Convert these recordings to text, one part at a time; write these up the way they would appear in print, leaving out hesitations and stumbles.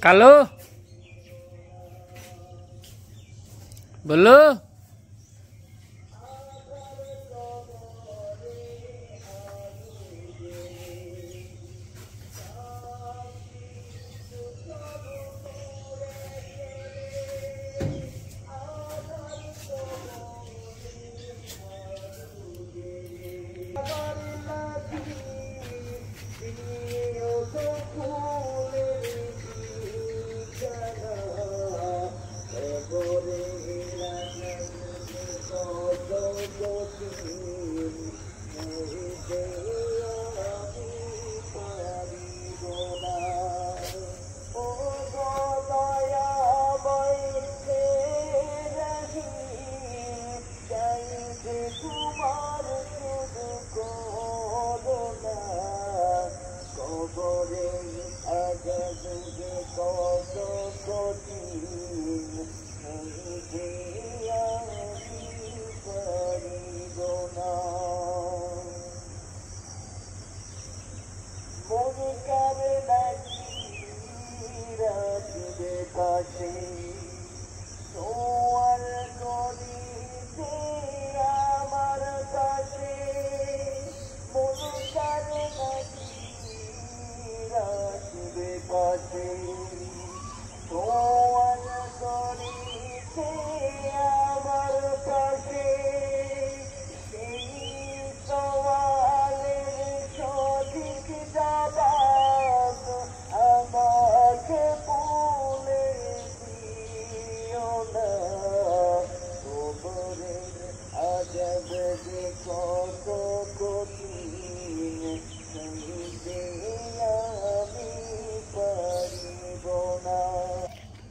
কালো বলো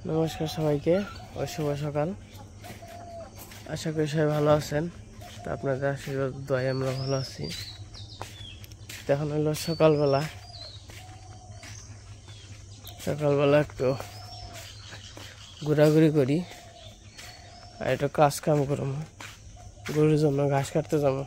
নমস্কার সবাইকে ও শুভ সকাল। আশা করি সবাই ভালো আছেন। তো আপনাদের আশীর্বাদ দোয়ায় আমরা ভালো আছি। এখন হলো সকালবেলা একটু ঘোরাঘুরি করি আর একটু কাজ কাম করবো, গরুর জন্য ঘাস কাটতে যাবো।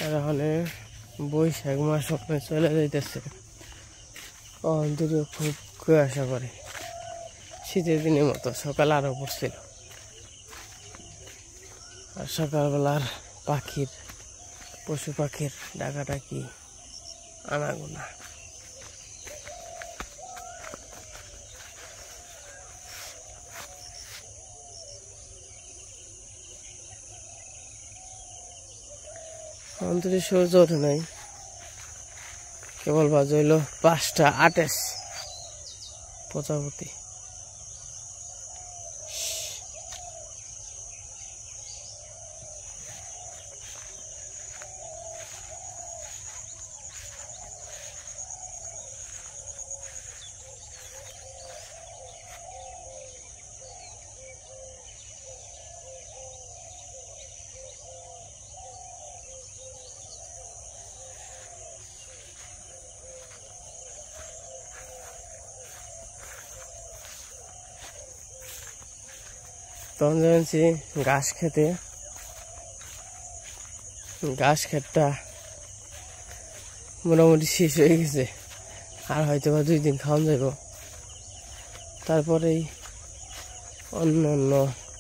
আর ওখানে বৈশাখ মাস ওখানে চলে যাইতেছে, অন্তরে খুব কুয়াশা করে, শীতের দিনের মতো। সকাল আরো পড়ছিল আর সকালবেলার পশু পাখির ডাকাডাকি আনাগোনা। অন্তরে সূর্য ওঠে নাই, কেবল বাজে হইল 5টা 28 প্রজাপতি। তখন যাচ্ছি ঘাস খেতে। ঘাস খেতটা মোটামুটি শেষ হয়ে গেছে, আর হয়তো বা 2 দিন খাওয়ান যাব। তারপরেই অন্য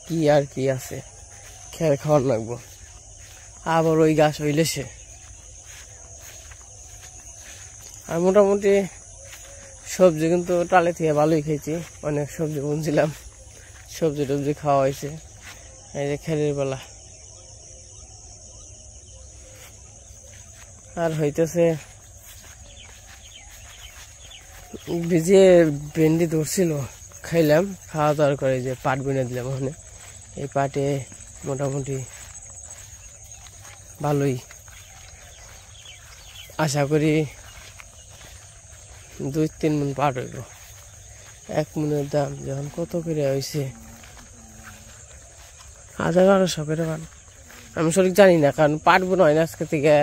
কি আর কি আছে খেয়ে খাওয়ান লাগবো। আবার ওই ঘাস হইলে সে আর মোটামুটি সবজি কিন্তু টালে থেকে ভালোই খেয়েছি, অনেক সবজি বুনছিলাম, সবজি টবজি খাওয়া হয়েছে। এই যে খেলের বেলা আর হইতেছে ভিজে ভেন্ডি ধরছিল, খাইলাম, খাওয়া দাওয়ার করে যে পাট বিনে দিলাম ওখানে। এই পাটে মোটামুটি ভালোই, আশা করি 2-3 মণ পাট হইব। 1 মণের দাম যখন কত করে হয়েছে, 1000-1200 করে পান। আমি সঠিক জানি না, কারণ পাট বোনা হয় না আজকে থেকে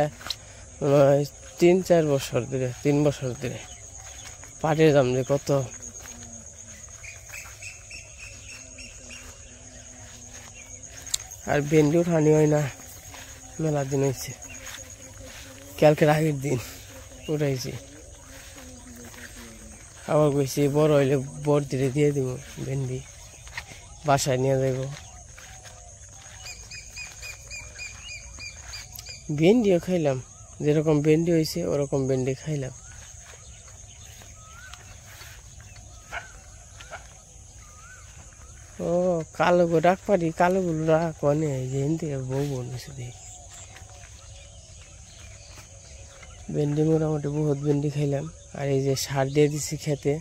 3-4 বছর ধরে, 3 বছর ধরে। পাটের দাম যে কত আর ভেন্ডি উঠানি হয় না, মেলা দিন হয়েছে, কালকের আগের দিন উঠাইছি। আবার কইছি বড় হইলে বড়দিরে দিয়ে দিব ভেন্ডি, বাসায় নিয়ে যাইব। ভেন্ডিও খাইলাম, যেরকম ভেন্ডি হয়েছে ওরকম ভেন্ডি খাইলাম। ও কালো গো ডাক পারি, কালো গুলো ডাক অনে হিন্দি বউ বলছে দেখি। ভেন্ডি মোটামুটি বহুত ভেন্ডি খাইলাম। আর এই যে সার দিয়ে দিছি খেতে,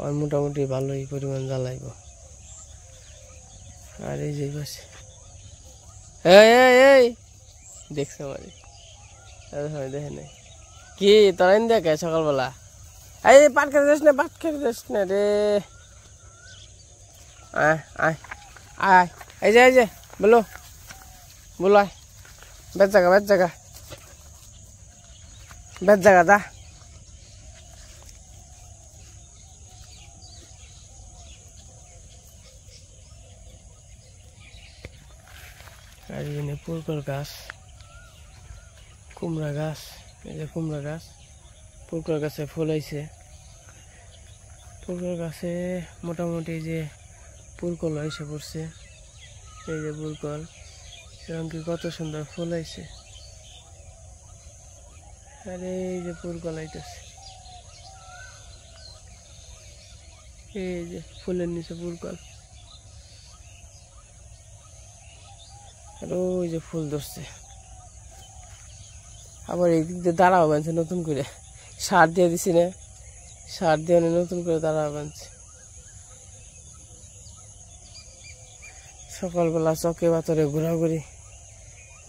আর মোটামুটি ভালোই পরিমাণ জ্বালাইব। আর এই যে পাশে এই দেখছো মানে দেখে নাই কি তোরা দেখে সকালবেলা, এই পাট খেতে যাস না, পাট খেতে যাস না রে। আয় আয় আয়, এই যে বলো বলো, আয় বেশ জায়গা দা। আর এখানে পুরকল গাছ, কুমড়া গাছ, এই যে কুমড়া গাছ, পুরকল গাছে ফুল হয়েছে। পুরকল গাছে মোটামুটি যে পুরকল এসে পড়ছে, এই যে পুরকল, সেরকম কি কত সুন্দর ফুল হয়েছে। আর এই যে পুরকল আইতেছে, এই যে ফুলের নিচে পুরকল। আর ওই যে ফুল ধরছে। আবার এই দিক দিয়ে দাঁড়াও বানছে নতুন করে, সার দিয়ে দিছি না, সার দিয়ে নতুন করে দাঁড়াও বানছে। সকালবেলা চকে বাতরে ঘোরাঘুরি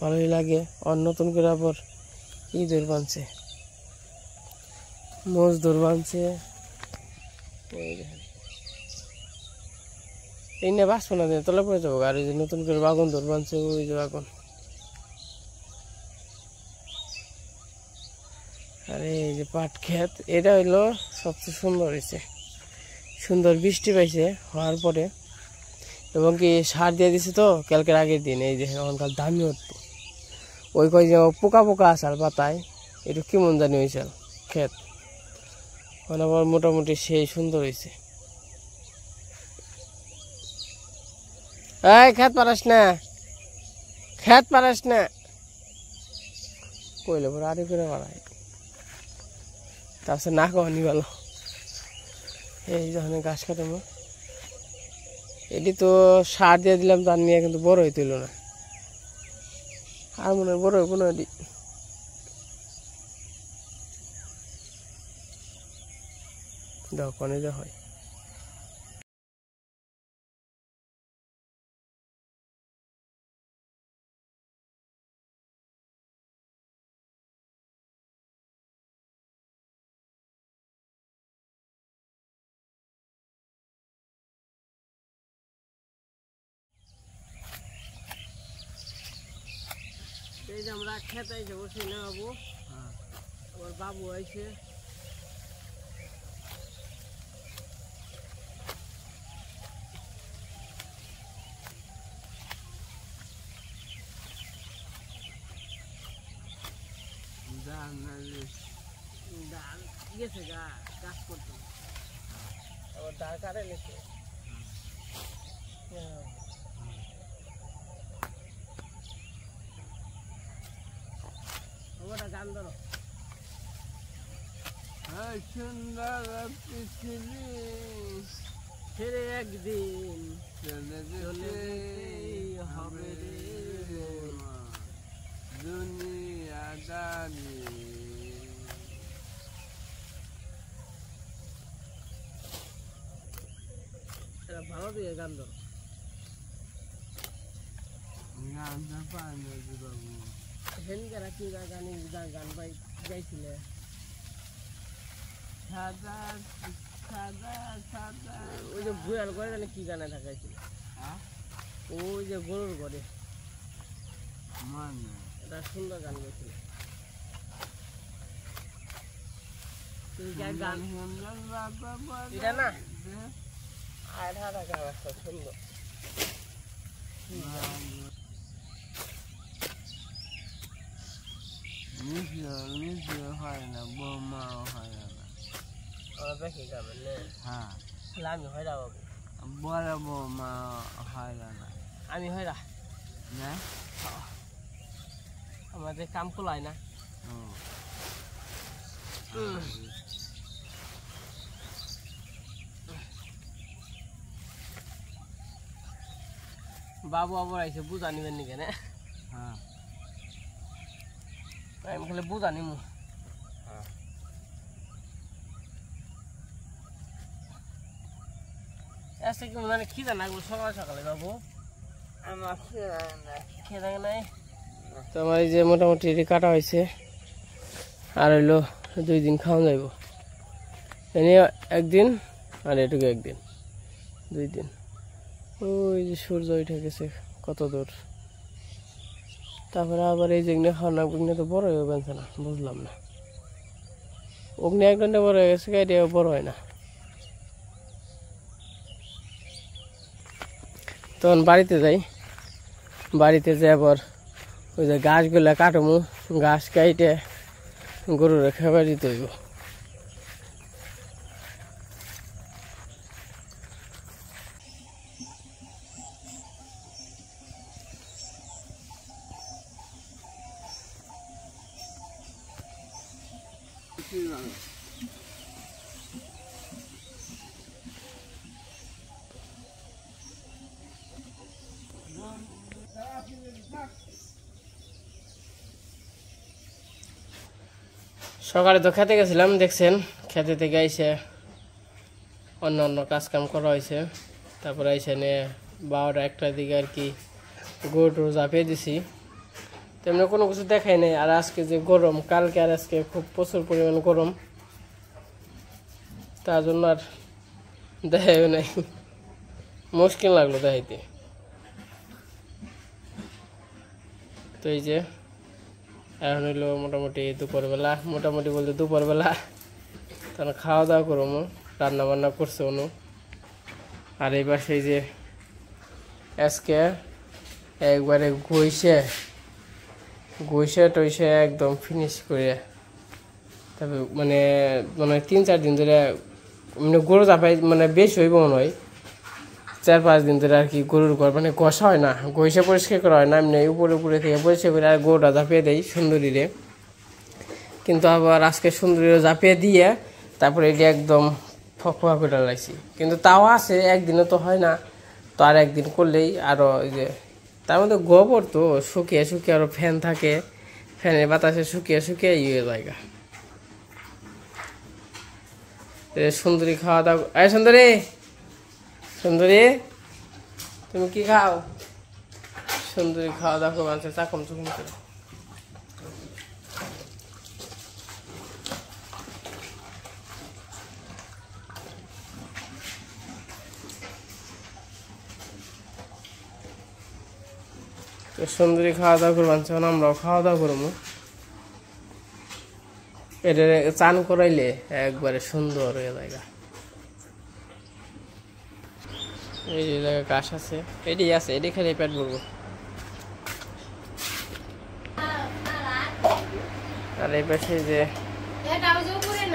ভালোই লাগে। আর নতুন করে আবার ঈদের বানছে, মজদুর বানছে। এই নিয়ে বাঁচবো না, তলে পড়ে যাবো। আর এই যে নতুন করে বাগন দৌড় বানছে, ওই যে বাগন। আর এই যে পাট ক্ষেত, এটা হইলো সবচেয়ে সুন্দর হয়েছে, সুন্দর বৃষ্টি পাইছে হওয়ার পরে, এবং কি সার দিয়ে দিছে তো কালকের আগের দিন। এই যে এখনকার দামি উঠবো, ওই কয় যে পোকা আসার পাতায় একটু কেমন জানি হয়েছে ক্ষেত, আবার মোটামুটি সেই সুন্দর হয়েছে। এই খেত পারাস না, কইলে পরে আরে করে পারাই, তারপর না কহনি ভালো। এই যখন গাছ কাটামো, এটি তো সার দিয়ে দিলাম, তার নিয়ে কিন্তু বড় হইতেইল না। আর মনে হয় বড় হইব না, এটি দোকানে যা হয়। এই যে আমরা খেতে আইসে বসি না বাবু, আমার বাবু আইসে। গেছে গাছ করতে, আবার ডাল কাটে গেছে। ওটা গান ধরো, সুন্দর পৃথিবী ছেড়ে একদিন চলে হবে রে দুনিয়াদারি। ভালো দিয়ে গান ধরো, গানটা পাই না বাবু। হেনকারা কি গান গাইছিলে, সাদা সাদা সাদা, ওই যে ভুয়াল করে জানি কি গানে থাকাইছিল, ওই যে গরুর ঘরে, এটা সুন্দর গান গাইছিল। গান এটা না আর সুন্দর। মিশু হয় না, বৌমাও হয় না। ওরা বেশি খাবেন না? হ্যাঁ। আমি হয় না বাবু। বড় বৌমা হয় না। আমি হয় না। না? আমাদের কাম কোলায় না। বাবু আবার আইসে বুঝা নিবেন নি কেন? হ্যাঁ। আমি খালি বুঝা নিমু। আজকে কি মানে খিদা লাগলো সকালে সকালে বাবু? আমার খিদা নাই। তো আমার এই যে মোটামুটি কাটা হয়েছে, আর হইলো 2 দিন খাওয়া যাইব। এনে একদিন আর এটুকু একদিন, 2 দিন। ওই যে সূর্য উঠে গেছে কত দূর। তারপরে আবার এই যে খাওয়া না তো বড় হয়ে গেছে না, বুঝলাম না। অগ্নি 1 ঘন্টা বড় হয়ে গেছে, এটাও বড় হয় না। তখন বাড়িতে যাই, বাড়িতে যাই আবার ওই যে গাছগুলা কাটমু, গাছ কাইটে গরুরে খাবার দিতে হইব। সকালে তো খেতে গেছিলাম, দেখছেন খেতে থেকে আইসে অন্য অন্য কাজ কাম করা হয়েছে। তারপরে আইসে নিয়ে 12টা 1টার দিকে আর কি গরু চাপিয়ে দিছি। তেমনি কোনো কিছু দেখাই নাই। আর আজকে যে গরম, কালকে আর আজকে খুব প্রচুর পরিমাণ গরম, তার জন্য আর দেখাইও নাই, মুশকিল লাগলো দেখাইতে। তো এই যে এখন হইলো মোটামুটি দুপুরবেলা, মোটামুটি বলতে দুপুরবেলা, তখন খাওয়া দাওয়া করবো, রান্না বান্না করছে অনু। আর এই পাশে যে আজকে একবারে গইসে টইসে একদম ফিনিশ করে, তবে মানে 3-4 দিন ধরে মানে গরু চাপাই, মানে বেশি হইব মনে হয় 4-5 দিন ধরে আর কি গরুর ঘর মানে কষা হয় না, গইসে পরিষ্কার করা হয় না, এমনি উপরে থেকে পরিষ্কার করে আর গরুটা চাপিয়ে দেয় সুন্দরীরে। কিন্তু আবার আজকে সুন্দরীরে চাপিয়ে দিয়ে তারপরে এটি একদম ফকফকা করে লাগছি। কিন্তু তাও আছে, একদিনে তো হয় না, তো আর একদিন করলেই আরও ওই যে তার মধ্যে গোবর তো শুকিয়ে শুকিয়ে আরও ফ্যান থাকে, ফ্যানের বাতাসে শুকিয়ে শুকিয়ে ইয়ে জায়গা। সুন্দরী খাওয়া দাওয়া, এই সুন্দরী, সুন্দরী তুমি কি খাও? সুন্দরী খাওয়া দাওয়া করে আনছে চাকম চুকুম করে। তো সুন্দরী খাওয়া দাওয়া করবো আনছে, আমরাও খাওয়া দাওয়া করবো। এটা চান করাইলে একবারে সুন্দর হয়ে জায়গা। এই যে জায়গায় ঘাস আছে, এটি আছে, এটি খেলে পেট ভরবো। আর এই পাশে যে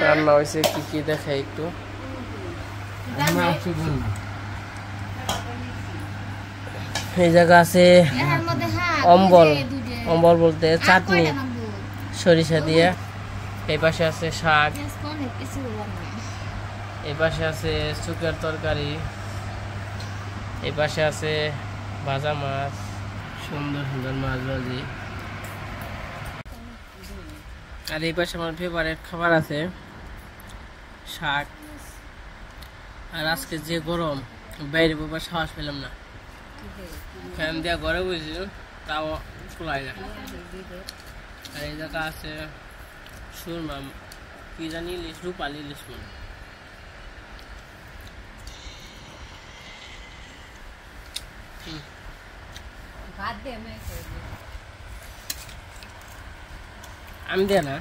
রান্না হয়েছে কি কি দেখাই একটু। এই জায়গা আছে অম্বল, অম্বল বলতে চাটনি সরিষা দিয়ে। এই পাশে আছে শাক, এই পাশে আছে শুকার তরকারি, এই পাশে আছে ভাজা মাছ, সুন্দর সুন্দর মাছ ভাজি। আর এই পাশে আমার ফেভারিট খাবার আছে শাক। আর আজকে যে গরম, বাইরে বাবা সাহস পেলাম না, ফ্যান দিয়া ঘরে বসেছি তাও খোলাই না। আর এই জায়গা আছে সুরমা, কি জানি ইলিশ, রূপালি ইলিশ মনে। আমি দে না,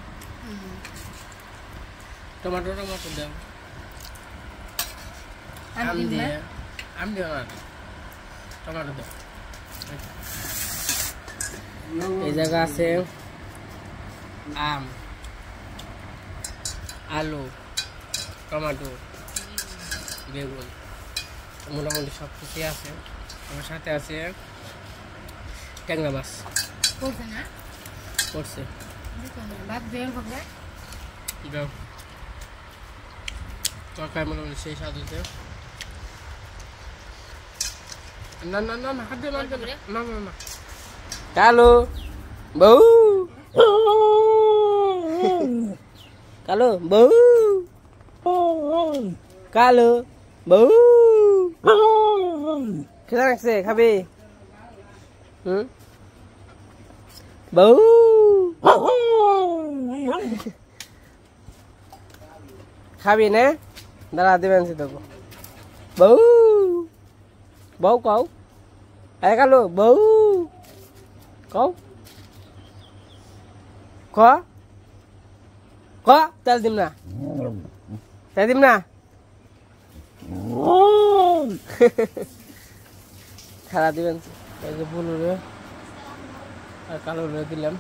টমাটো টমাটো দেও, আমি দিয়ে আমি দেও না, টমাটো দেও। এই জায়গা আছে আম, আলু, টমেটো, বেগুন, মোটামুটি সব কিছুই আছে। আমার সাথে আছে ট্যাংরা মাছ পড়ছে। তরকারি মোটামুটি সেই স্বাদ হচ্ছে। না না না হাত দিয়ে না না না কালো বউ, কালো বউ, কালো বউ খেলা রাখছে খাবি বউ খাবি না দাঁড়া দেবেন তোকে বউ বউ কও আরে কালো বউ কও ক ক তেল দিম না তেল দিম না খারাপ দিবেন ভুল আর কালো দিলাম।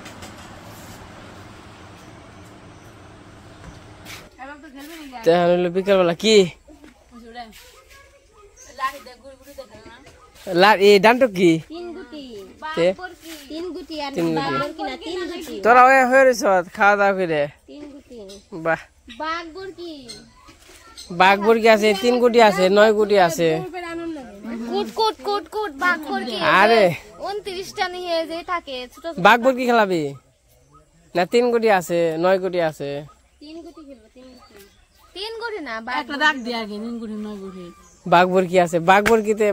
বিকালবেলা কি ডান্টক কি তোরা হয়ে রয়েছ খাওয়া দাওয়া করে বাহ বাঘ বর্গি আছে 3 গুটি আছে 9 গুটি আছে আরে 29টা নিয়ে যে থাকে ছোট বাঘ বর্গি খেলাবি না 3 গুটি আছে 9 গুটি আছে 3 গুটি খেলবো 3 গুটি না একটা দাগ দিয়ে আগে 3 গুটি 9 গুটি বাঘ বর্গি আছে বাঘ বর্গিতে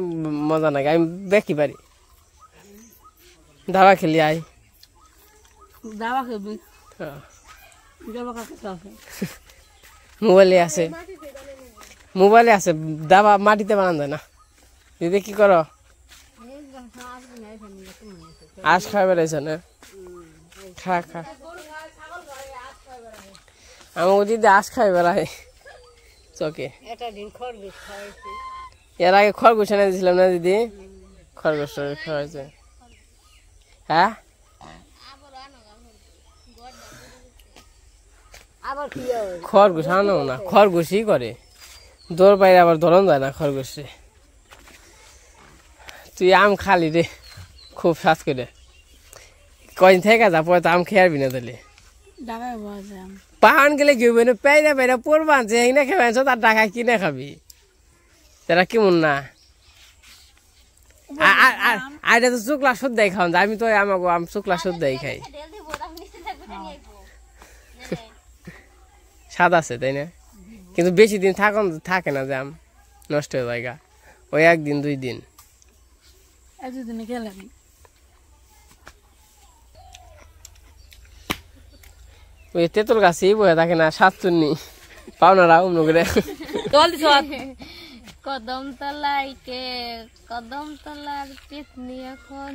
মজা নাকি আমি দেখি পারি দাবা খেলি আই দাবা খেলবি মোবাইলে আছে দাবা মাটিতে বানান যায় না দিদি কি করো আজ খাই বেড়াইছ না খা খা আমার দিদি আজ খাই বেড়াই চকে এর আগে খরগোশ এনে দিয়েছিলাম না দিদি খরগোশ খাওয়াইছে হ্যাঁ খরগোশ আনো না খরগোশই করে দৌড় পাইলে আবার ধরন যায় না খরগোশে তুই আম খালি রে খুব সাজ করে কদিন থেকে যা পরে তো আম খেয়ে আসবি না তাহলে পাহান গেলে কি হবে না পেয়ে পেয়ে পড়বান যে না খেয়ে তার টাকা কিনে খাবি তারা কেমন না আইটা তো শুক্লা সদ্যাই খাওয়ান আমি তো আমাকে আম শুক্লা সদ্যাই খাই স্বাদ আছে তাই না কিন্তু বেশি দিন থাকে না যে আম নষ্ট হয়ে যায় ওই 1 দিন 2 দিন ওই তেঁতুল গাছেই বয়ে থাকে না সাতচুন্নি পাওনারা অন্য করে কদম তলার পেতনি এখন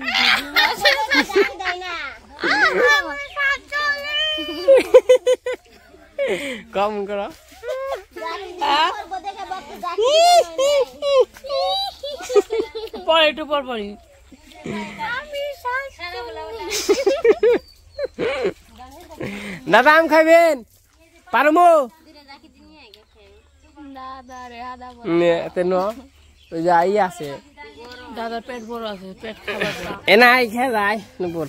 কম করো পরে একটু পর পরই দাদা আম খাইবেন পারমো ওই যে আই আছে দাদার পেট বড় আছে পেট খাবার এনা আই খেয়ে যায় নুপুর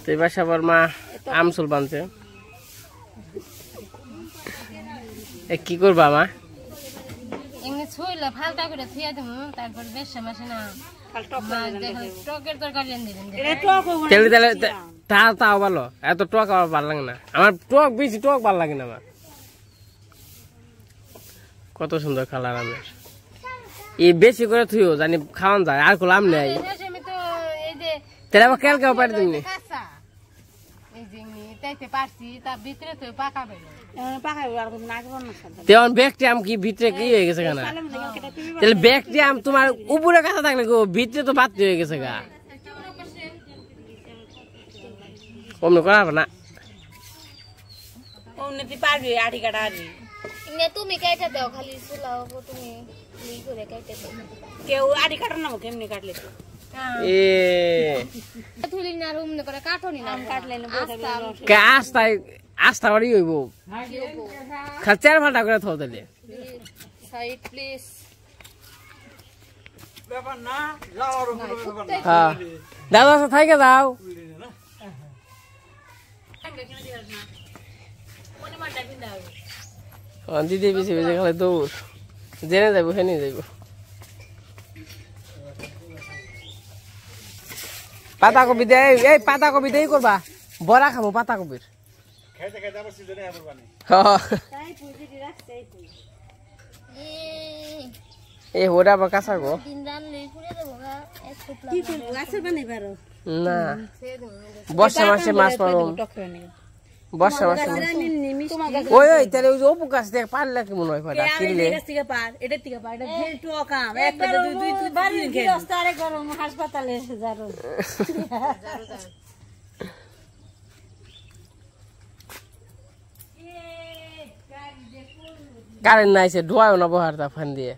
তো এবার সবার মা আম চুল বানছে কি করবা মা এমনি ছুইলে ফালতা করে থুয়ে দেবো তারপর বেশ মাসে না টকের তরকারি দিবেন তাও ভালো এত টক আমার ভালো লাগে না আমার টক বেশি টক ভালো লাগে না আমার কত সুন্দর কালার আমের এই বেশি করে থুইও জানি খাওয়ান যায় আর কোলাম নেই তাহলে আবার কেল কেউ পারি তুমি তেমন ব্যাগটি আম কি ভিতরে কি হয়ে গেছে কেনা তাহলে ব্যাগটি আম তোমার উপরে কাছে থাকলে ভিতরে তো বাতি হয়ে গেছে গা অমনি করা হবে না পারবি আড়ি কাটা আড়ি তুমি কেটে দাও খালি চুলাও তুমি করে কেটে দাও কেউ আড়ি কাটো না কেমনি কাটলে এ তুলি না রুম নে করে কাটনি না কাটলে না কে আস্তা বাড়ি হইব খাচার ফাটা করে থো দিলে সাইড প্লিজ ব্যাপার না যাওয়ার ব্যাপার না হ্যাঁ দাদা থাইকে যাও দিদি বেশি বেশি খালে দৌড় জেনে যাবো হেনে যাইব পাতা কপি দে এই পাতা কপি দেই করবা বড়া খাবো পাতা কপির খাইতে খাইতে আবার সিজনে আবার বানি এই হোড়া বা কাঁচা গো না বর্ষা মাসে মাছ মারো বর্ষা মাসে ওই ওই তাহলে ওই অপু গাছ থেকে পারলে কি মনে হয় পাটা কিনলে হাসপাতালে কারেন্ট নাইছে ধোয়াও না বহার তা ফান দিয়ে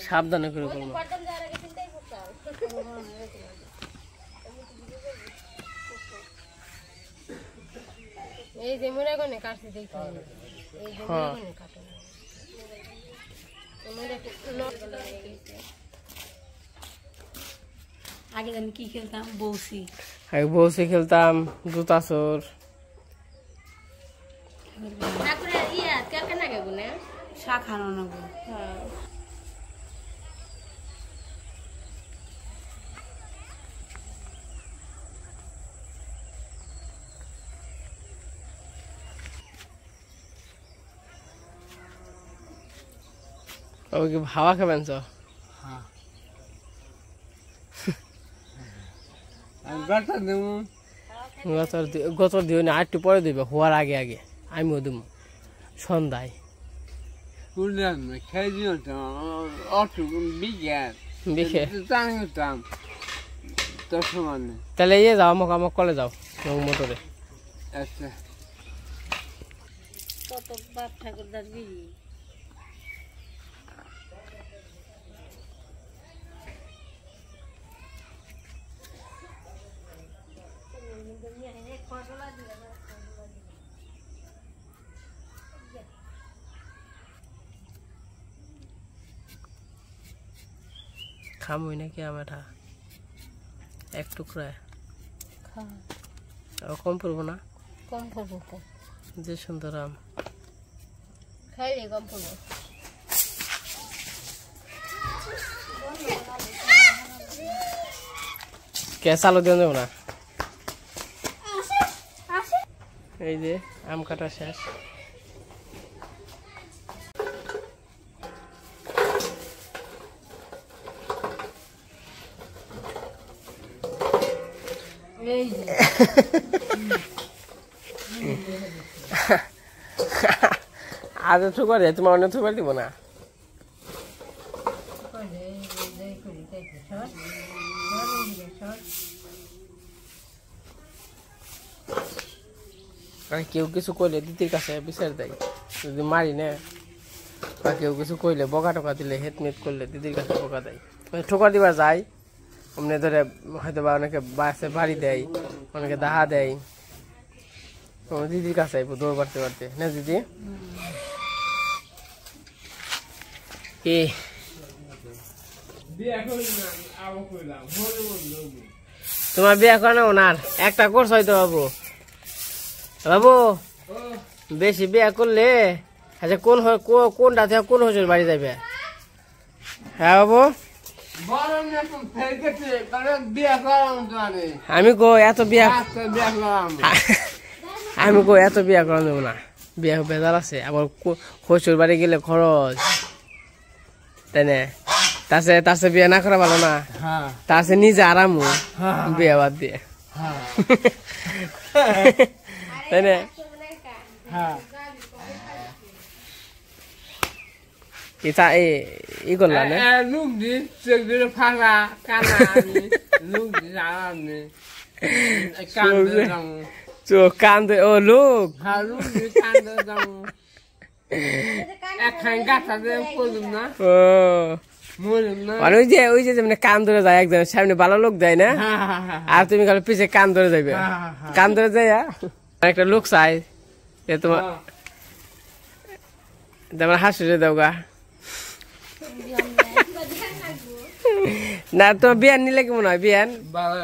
সাবধানে করে করবো এই যে মনে কোনে কাটতে দেখি এই যে মনে কোনে কাটে আগে আমি কি খেলতাম বউসি খেলতাম জুতা চোর তারপরে ইয়া কেন না গুনে শাখানো না গো ওই কি হাওয়া খাবেন তো হ্যাঁ আমি গাটা দেব গত দিও না আটটু পরে দিবে হওয়ার আগে আগে আমিও দিব সন্ধ্যায় কুলদান খাই দিও তো অটো বিজ্ঞান বিখে জানিতাম তো সমানে তাহলে ইয়ে যাও আমাকে কলে যাও মোটরে আচ্ছা কত বাপ ঠাকুরদার বিয়ে খামই নাকি আমাটা এক টুকরা কম পড়বো না কম পড়বো যে সুন্দর আম খাইলে কম পড়বো কে চালু দিয়ে দেবো না এই যে আম কাটা শেষ আজ ঠুকারে তোমার অন্য ঠুকার দিব না কেউ কিছু কইলে দিদির কাছে বিচার দেয় যদি মারি না বা কেউ কিছু কইলে বকা টকা দিলে হেটমেট করলে দিদির কাছে বকা দেয় ঠোকা দিবা যায় অমনি ধরে হয়তো বা অনেকে বাসে বাড়ি দেয় অনেকে দাহা দেয় দিদির কাছে আইবো দৌড় বাড়তে বাড়তে না দিদি কি তোমার বিয়ে করে ওনার একটা কোর্স হয়তো বাবু বাবু বেশি বিয়ে করলে আচ্ছা কোনটা থেকে কোন হচ্ছে বাড়ি যাবে হ্যাঁ বাবু আমি গো এত বিয়া আমি গো এত বিয়া করা দেবো না বিয়া বেজার আছে আবার শ্বশুর বাড়ি গেলে খরচ তাই না তাছে বিয়া না করা ভালো না তাছে নিজে আরাম বিয়া বাদ দিয়ে তাই না ই করলা না চোখ কান ধরে ও লোক হারু কান্দে দাও একখান গাছা দিয়ে করুন না ও মরুন না আর ওই যে মানে কান ধরে যায় একদম সামনে ভালো লোক দেয় না আর তুমি খালি পিছে কান ধরে যাবে কান ধরে যায় একটা লোক চাই তোমার তোমার হাসুরে দাও গা না তোমার বিয়ান নিলে কেমন হয় বিয়ান বাবা